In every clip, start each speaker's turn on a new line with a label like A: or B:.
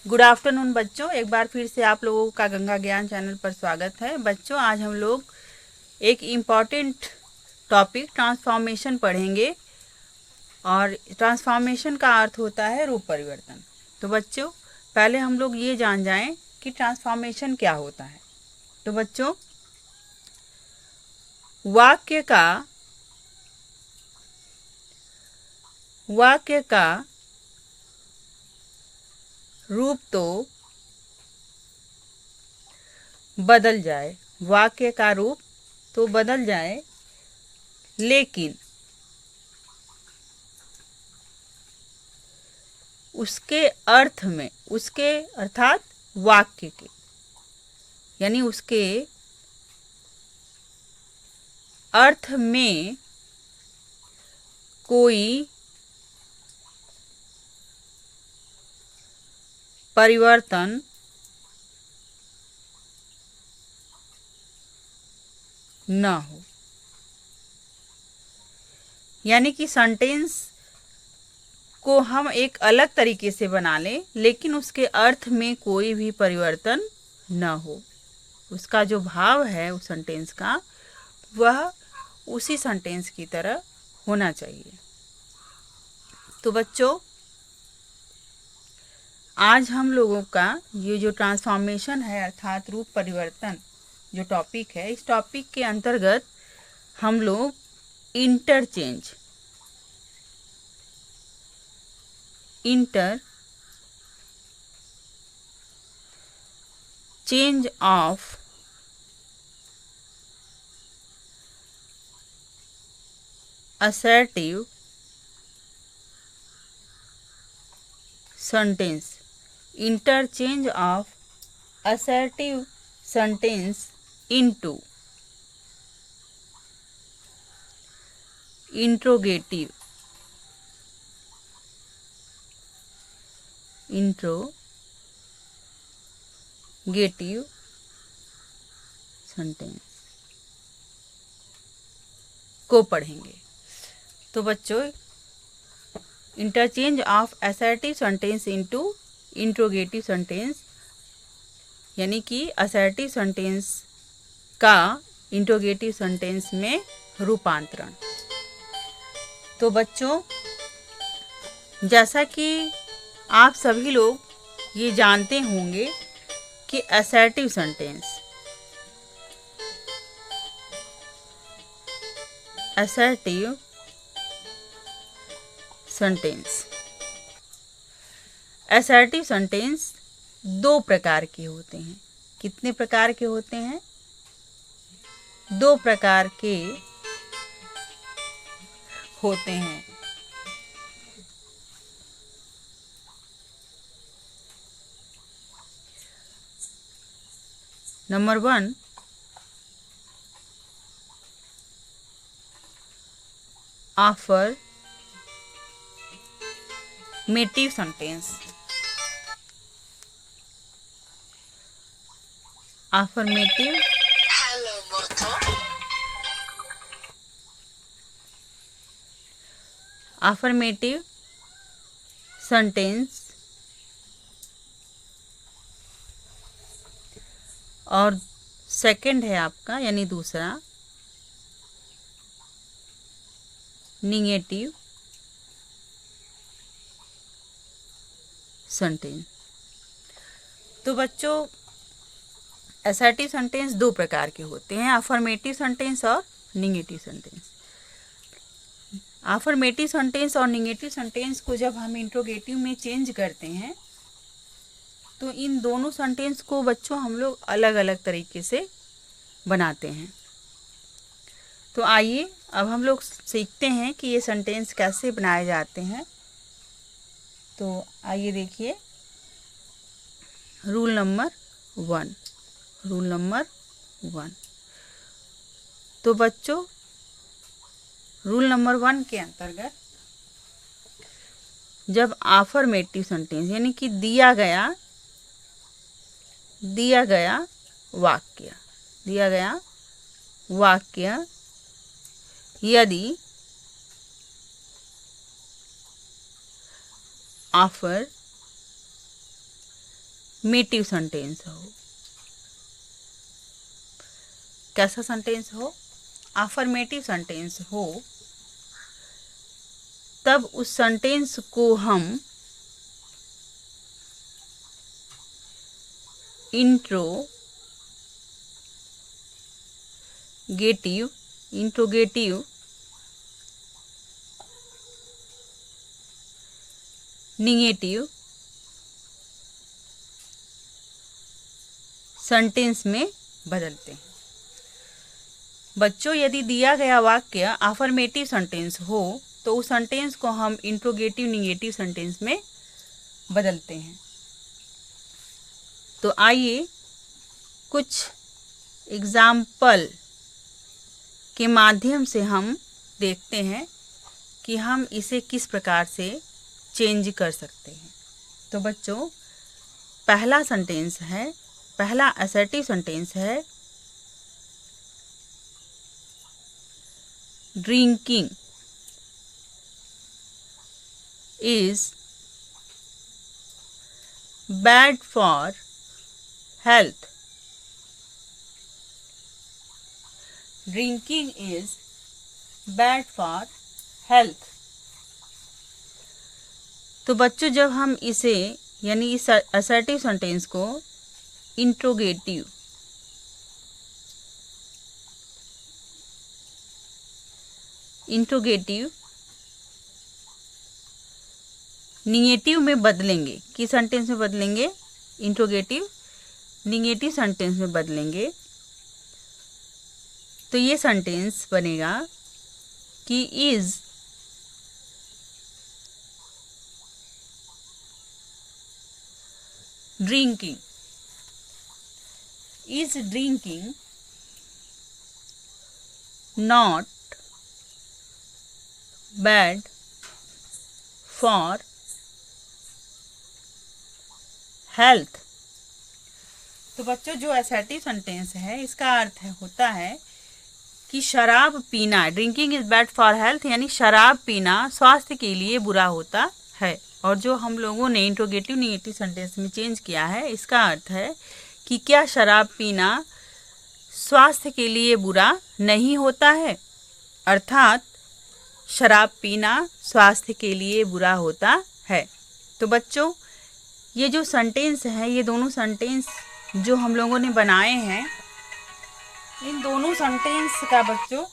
A: Good afternoon बच्चों, एक बार फिर से आप लोगों का गंगा ज्ञान चैनल पर स्वागत है। बच्चों, आज हम लोग एक इम्पॉर्टेंट टॉपिक ट्रांसफॉर्मेशन पढ़ेंगे और ट्रांसफॉर्मेशन का अर्थ होता है रूप परिवर्तन। तो बच्चों, पहले हम लोग ये जान जाएं कि ट्रांसफॉर्मेशन क्या होता है। तो बच्चों, वाक्य का रूप तो बदल जाए, वाक्य का रूप तो बदल जाए, लेकिन उसके अर्थ में, उसके अर्थात वाक्य के, यानी उसके अर्थ में कोई परिवर्तन न हो। यानी कि सेंटेंस को हम एक अलग तरीके से बना लें, लेकिन उसके अर्थ में कोई भी परिवर्तन न हो। उसका जो भाव है उस सेंटेंस का, वह उसी सेंटेंस की तरह होना चाहिए। तो बच्चों, आज हम लोगों का ये जो ट्रांसफॉर्मेशन है अर्थात रूप परिवर्तन जो टॉपिक है, इस टॉपिक के अंतर्गत हम लोग interchange of assertive sentence, interchange of assertive sentence into interrogative sentence को पढ़ेंगे। तो बच्चों, interchange of assertive sentence into interrogative sentence, यानी कि असर्टिव सेंटेंस का इंट्रोगेटिव सेंटेंस में रूपांतरण। तो बच्चों, जैसा कि आप सभी लोग ये जानते होंगे कि असर्टिव सेंटेंस दो प्रकार के होते हैं। कितने प्रकार के होते हैं? दो प्रकार के होते हैं। Number 1, affirmative sentence. affirmative sentence और सेकंड है आपका, यानी दूसरा, निगेटिव सेंटेंस। तो बच्चों, असर्टिव सेंटेंस दो प्रकार के होते हैं, अफर्मेटिव सेंटेंस और निगेटिव सेंटेंस। अफर्मेटिव सेंटेंस और निगेटिव सेंटेंस को जब हम इंट्रोगेटिव में चेंज करते हैं, तो इन दोनों सेंटेंस को बच्चों हम लोग अलग अलग तरीके से बनाते हैं। तो आइए अब हम लोग सीखते हैं कि ये सेंटेंस कैसे बनाए जाते हैं। तो आइए देखिए, रूल नंबर 1। तो बच्चों, रूल नंबर 1 के अंतर्गत जब अफर्मेटिव सेंटेंस, यानी कि दिया गया वाक्य यदि ऑफर मेटिव सेंटेंस हो। कैसा सेंटेंस हो? अफर्मेटिव सेंटेंस हो, तब उस सेंटेंस को हम इंट्रोगेटिव निगेटिव सेंटेंस में बदलते हैं। बच्चों, यदि दिया गया वाक्य अफर्मेटिव सेंटेंस हो तो उस सेंटेंस को हम इंट्रोगेटिव निगेटिव सेंटेंस में बदलते हैं। तो आइए कुछ एग्जाम्पल के माध्यम से हम देखते हैं कि हम इसे किस प्रकार से चेंज कर सकते हैं। तो बच्चों, पहला असर्टिव सेंटेंस है drinking is bad for health. Drinking is bad for health. तो बच्चों, जब हम इसे यानी इस असर्टिव सेंटेंस को इंट्रोगेटिव निगेटिव में बदलेंगे, किस सेंटेंस में बदलेंगे? इंट्रोगेटिव निगेटिव सेंटेंस में बदलेंगे, तो ये सेंटेंस बनेगा कि is drinking not bad for health. तो बच्चों, जो असर्टिव सेंटेंस है इसका अर्थ होता है कि शराब पीना, drinking is bad for health, यानी शराब पीना स्वास्थ्य के लिए बुरा होता है। और जो हम लोगों ने इंट्रोगेटिव निगेटिव सेंटेंस में चेंज किया है, इसका अर्थ है कि क्या शराब पीना स्वास्थ्य के लिए बुरा नहीं होता है? अर्थात शराब पीना स्वास्थ्य के लिए बुरा होता है। तो बच्चों, ये जो सेंटेंस है, ये दोनों सेंटेंस जो हम लोगों ने बनाए हैं, इन दोनों सेंटेंस का बच्चों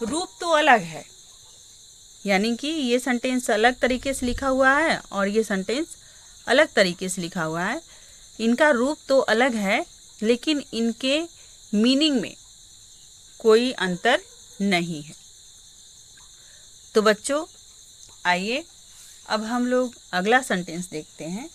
A: रूप तो अलग है, यानी कि ये सेंटेंस अलग तरीके से लिखा हुआ है और ये सेंटेंस अलग तरीके से लिखा हुआ है। इनका रूप तो अलग है, लेकिन इनके मीनिंग में कोई अंतर नहीं है। तो बच्चों, आइए अब हम लोग अगला सेंटेंस देखते हैं।